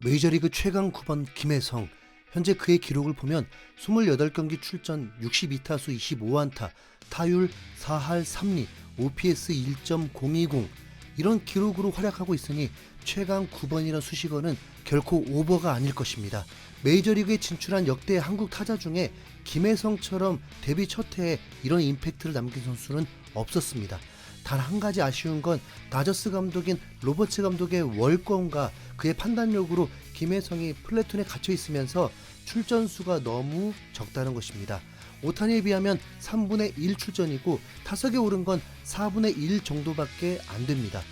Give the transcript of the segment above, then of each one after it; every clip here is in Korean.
메이저리그 최강 9번 김혜성. 현재 그의 기록을 보면 28경기 출전 62타수 25안타, 타율 4할 3리, OPS 1.020 이런 기록으로 활약하고 있으니 최강 9번이라는 수식어는 결코 오버가 아닐 것입니다. 메이저리그에 진출한 역대 한국 타자 중에 김혜성처럼 데뷔 첫 해에 이런 임팩트를 남긴 선수는 없었습니다. 단 한 가지 아쉬운 건 다저스 감독인 로버츠 감독의 월권과 그의 판단력으로 김혜성이 플래톤에 갇혀 있으면서 출전수가 너무 적다는 것입니다. 오타니에 비하면 3분의 1 출전이고 타석에 오른 건 4분의 1 정도밖에 안 됩니다.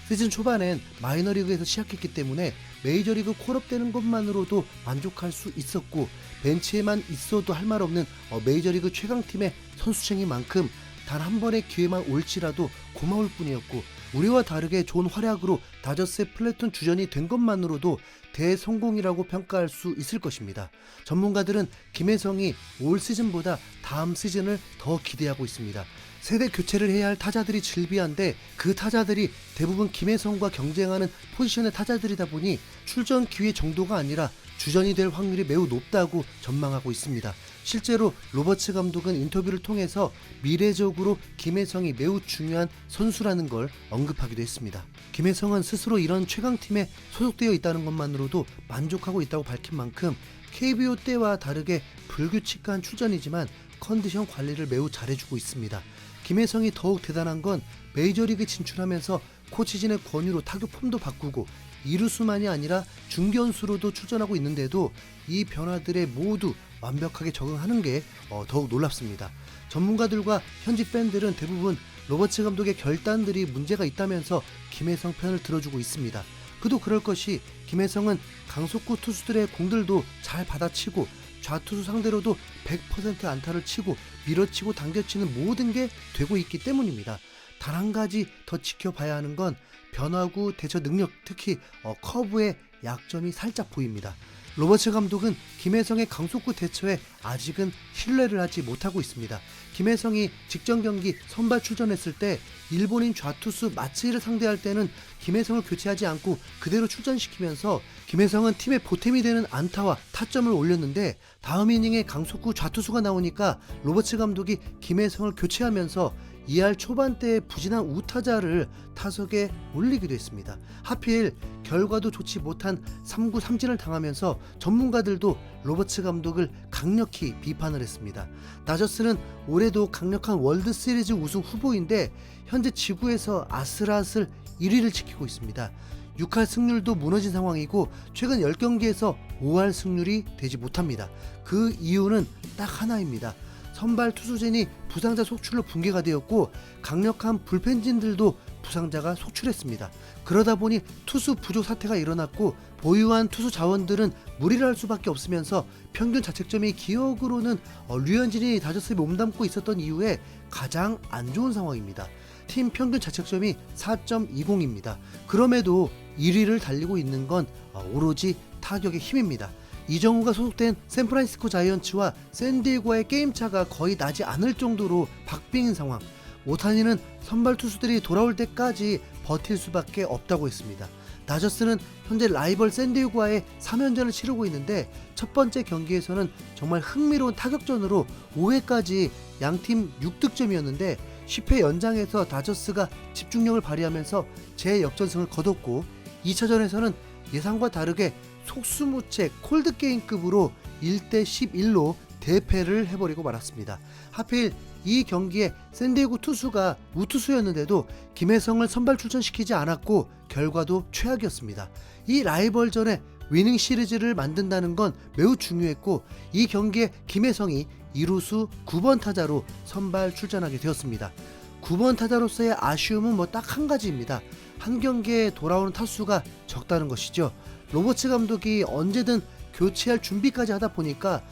시즌 초반엔 마이너리그에서 시작했기 때문에 메이저리그 콜업되는 것만으로도 만족할 수 있었고 벤치에만 있어도 할 말 없는 메이저리그 최강팀의 선수층인 만큼 단 한 번의 기회만 올지라도 고마울 뿐이었고 우리와 다르게 좋은 활약으로 다저스의 플래톤 주전이 된 것만으로도 대성공이라고 평가할 수 있을 것입니다. 전문가들은 김혜성이 올 시즌보다 다음 시즌을 더 기대하고 있습니다. 세대 교체를 해야 할 타자들이 즐비한데 그 타자들이 대부분 김혜성과 경쟁하는 포지션의 타자들이다 보니 출전 기회 정도가 아니라 주전이 될 확률이 매우 높다고 전망하고 있습니다. 실제로 로버츠 감독은 인터뷰를 통해서 미래적으로 김혜성이 매우 중요한 선수라는 걸 언급하기도 했습니다. 김혜성은 스스로 이런 최강팀에 소속되어 있다는 것만으로도 만족하고 있다고 밝힌 만큼 KBO 때와 다르게 불규칙한 출전이지만 컨디션 관리를 매우 잘해주고 있습니다. 김혜성이 더욱 대단한 건 메이저리그 진출하면서 코치진의 권유로 타격 폼도 바꾸고 이루수만이 아니라 중견수로도 출전하고 있는데도 이 변화들에 모두 완벽하게 적응하는 게 더욱 놀랍습니다. 전문가들과 현지 팬들은 대부분 로버츠 감독의 결단들이 문제가 있다면서 김혜성 편을 들어주고 있습니다. 그도 그럴 것이 김혜성은 강속구 투수들의 공들도 잘 받아치고 좌투수 상대로도 100% 안타를 치고 밀어치고 당겨치는 모든 게 되고 있기 때문입니다. 단 한 가지 더 지켜봐야 하는 건 변화구 대처 능력, 특히 커브의 약점이 살짝 보입니다. 로버츠 감독은 김혜성의 강속구 대처에 아직은 신뢰를 하지 못하고 있습니다. 김혜성이 직전 경기 선발 출전했을 때 일본인 좌투수 마츠이를 상대할 때는 김혜성을 교체하지 않고 그대로 출전시키면서 김혜성은 팀의 보탬이 되는 안타와 타점을 올렸는데 다음 이닝에 강속구 좌투수가 나오니까 로버츠 감독이 김혜성을 교체하면서 2할 초반대의 부진한 우타자를 타석에 올리기도 했습니다. 하필 결과도 좋지 못한 3구 3진을 당하면서 전문가들도 로버츠 감독을 강력히 비판을 했습니다. 다저스는 올해도 강력한 월드시리즈 우승 후보인데 현재 지구에서 아슬아슬 1위를 지키고 있습니다. 6할 승률도 무너진 상황이고 최근 10경기에서 5할 승률이 되지 못합니다. 그 이유는 딱 하나입니다. 선발 투수진이 부상자 속출로 붕괴가 되었고 강력한 불펜진들도 부상자가 속출했습니다. 그러다 보니 투수 부족 사태가 일어났고 보유한 투수 자원들은 무리를 할 수밖에 없으면서 평균 자책점이 기억으로는 류현진이 다저스에 몸담고 있었던 이후에 가장 안 좋은 상황입니다. 팀 평균 자책점이 4.20입니다. 그럼에도 1위를 달리고 있는 건 오로지 타격의 힘입니다. 이정우가 소속된 샌프란시스코 자이언츠와 샌디에고의 게임차가 거의 나지 않을 정도로 박빙인 상황. 오타니는 선발 투수들이 돌아올 때까지 버틸 수밖에 없다고 했습니다. 다저스는 현재 라이벌 샌디에고와의 3연전을 치르고 있는데 첫 번째 경기에서는 정말 흥미로운 타격전으로 5회까지 양팀 6득점이었는데 10회 연장에서 다저스가 집중력을 발휘하면서 재역전승을 거뒀고 2차전에서는 예상과 다르게 속수무책 콜드게임급으로 1대11로 대패를 해버리고 말았습니다. 하필 이 경기에 샌디에고 투수가 우투수였는데도 김혜성을 선발 출전시키지 않았고 결과도 최악이었습니다. 이 라이벌전에 위닝 시리즈를 만든다는 건 매우 중요했고 이 경기에 김혜성이 2루수 9번 타자로 선발 출전하게 되었습니다. 9번 타자로서의 아쉬움은 딱 한 가지입니다. 한 경기에 돌아오는 타수가 적다는 것이죠. 로버츠 감독이 언제든 교체할 준비까지 하다 보니까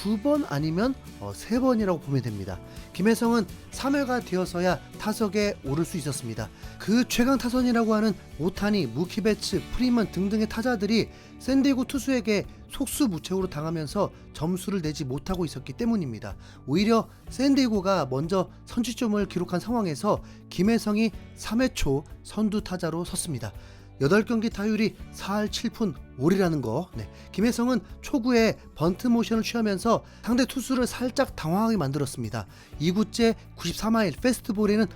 2번 아니면 3번이라고 보면 됩니다. 김혜성은 3회가 되어서야 타석에 오를 수 있었습니다. 그 최강 타선이라고 하는 오타니, 무키베츠, 프리먼 등등의 타자들이 샌디에고 투수에게 속수무책으로 당하면서 점수를 내지 못하고 있었기 때문입니다. 오히려 샌디에고가 먼저 선취점을 기록한 상황에서 김혜성이 3회 초 선두 타자로 섰습니다. 8경기 타율이 4할 7푼 5리라는 거. 김혜성은 초구에 번트 모션을 취하면서 상대 투수를 살짝 당황하게 만들었습니다. 2구째 94마일 패스트볼에는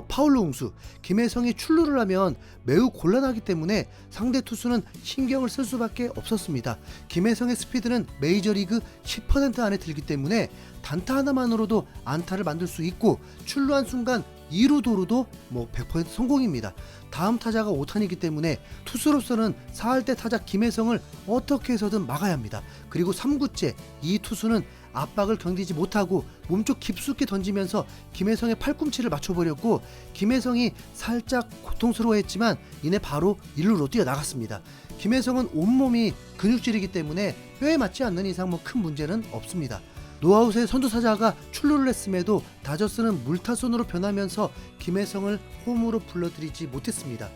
파울로 응수. 김혜성이 출루를 하면 매우 곤란하기 때문에 상대 투수는 신경을 쓸 수밖에 없었습니다. 김혜성의 스피드는 메이저리그 10% 안에 들기 때문에 단타 하나만으로도 안타를 만들 수 있고, 출루한 순간 2루 도루도 100% 성공입니다. 다음 타자가 오탄이기 때문에 투수로서는 4할때 타자 김혜성을 어떻게 해서든 막아야 합니다. 그리고 3구째 이 투수는 압박을 견디지 못하고 몸쪽 깊숙이 던지면서 김혜성의 팔꿈치를 맞춰버렸고, 김혜성이 살짝 고통스러워했지만 이내 바로 1루로 뛰어나갔습니다. 김혜성은 온몸이 근육질이기 때문에 뼈에 맞지 않는 이상 큰 문제는 없습니다. 노아웃에 선두타자가 출루를 했음에도 다저스는 물타선으로 변하면서 김혜성을 홈으로 불러들이지 못했습니다.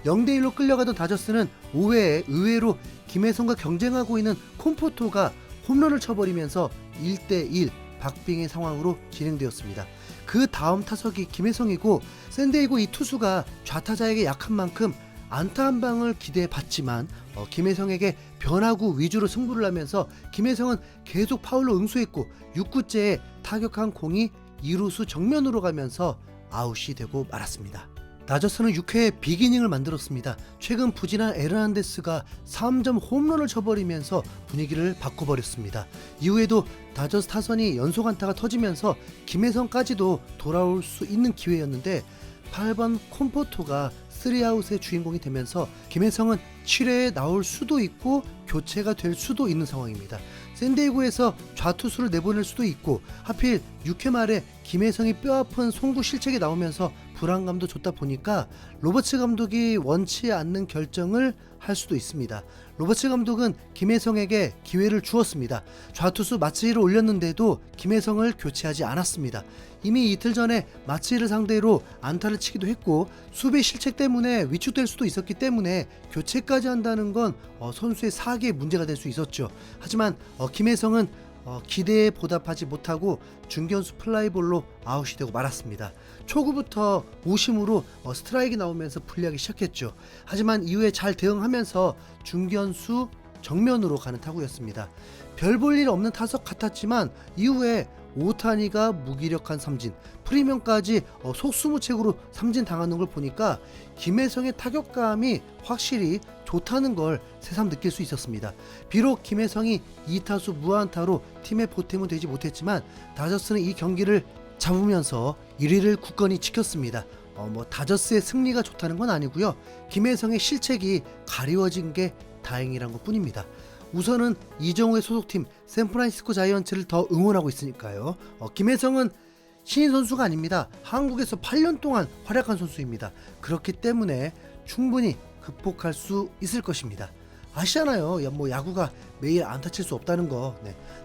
0대1로 끌려가던 다저스는 5회에 의외로 김혜성과 경쟁하고 있는 콤포토가 홈런을 쳐버리면서 1대1 박빙의 상황으로 진행되었습니다. 그 다음 타석이 김혜성이고, 샌디에이고 이 투수가 좌타자에게 약한 만큼 안타 한 방을 기대해봤지만 김혜성에게 변화구 위주로 승부를 하면서 김혜성은 계속 파울로 응수했고, 6구째에 타격한 공이 2루수 정면으로 가면서 아웃이 되고 말았습니다. 다저스는 6회에 빅이닝을 만들었습니다. 최근 부진한 에르난데스가 3점 홈런을 쳐버리면서 분위기를 바꿔버렸습니다. 이후에도 다저스 타선이 연속 안타가 터지면서 김혜성까지도 돌아올 수 있는 기회였는데 8번 콤포토가 3아웃의 주인공이 되면서 김혜성은 7회에 나올 수도 있고 교체가 될 수도 있는 상황입니다. 샌디에이고에서 좌투수를 내보낼 수도 있고, 하필 6회 말에 김혜성이 뼈아픈 송구 실책이 나오면서 불안감도 줬다 보니까 로버츠 감독이 원치 않는 결정을 할 수도 있습니다. 로버츠 감독은 김혜성에게 기회를 주었습니다. 좌투수 마츠히를 올렸는데도 김혜성을 교체하지 않았습니다. 이미 이틀 전에 마츠히를 상대로 안타를 치기도 했고, 수비 실책 때문에 위축될 수도 있었기 때문에 교체까지 한다는 건 선수의 사기에 문제가 될 수 있었죠. 하지만 김혜성은 기대에 보답하지 못하고 중견수 플라이볼로 아웃이 되고 말았습니다. 초구부터 오심으로 스트라이크 나오면서 불리하기 시작했죠. 하지만 이후에 잘 대응하면서 중견수 정면으로 가는 타구였습니다. 별 볼 일 없는 타석 같았지만 이후에 오타니가 무기력한 삼진, 프리명까지 속수무책으로 삼진 당하는 걸 보니까 김혜성의 타격감이 확실히 좋다는 걸 새삼 느낄 수 있었습니다. 비록 김혜성이 2타수 무안타로 팀의 보탬은 되지 못했지만 다저스는 이 경기를 잡으면서 1위를 굳건히 지켰습니다. 다저스의 승리가 좋다는 건 아니고요. 김혜성의 실책이 가리워진 게 다행이란 것 뿐입니다. 우선은 이정우의 소속팀 샌프란시스코 자이언츠를 더 응원하고 있으니까요. 김혜성은 신인 선수가 아닙니다. 한국에서 8년 동안 활약한 선수입니다. 그렇기 때문에 충분히 극복할 수 있을 것입니다. 아시잖아요. 야구가 매일 안타 칠 수 없다는 거.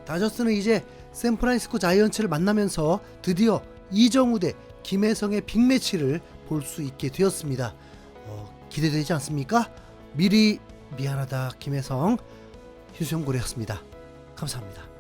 다저스는 이제 샌프란시스코 자이언츠를 만나면서 드디어 이정우 대 김혜성의 빅매치를 볼 수 있게 되었습니다. 기대되지 않습니까? 미리 미안하다 김혜성. 휴수영고래였습니다. 감사합니다.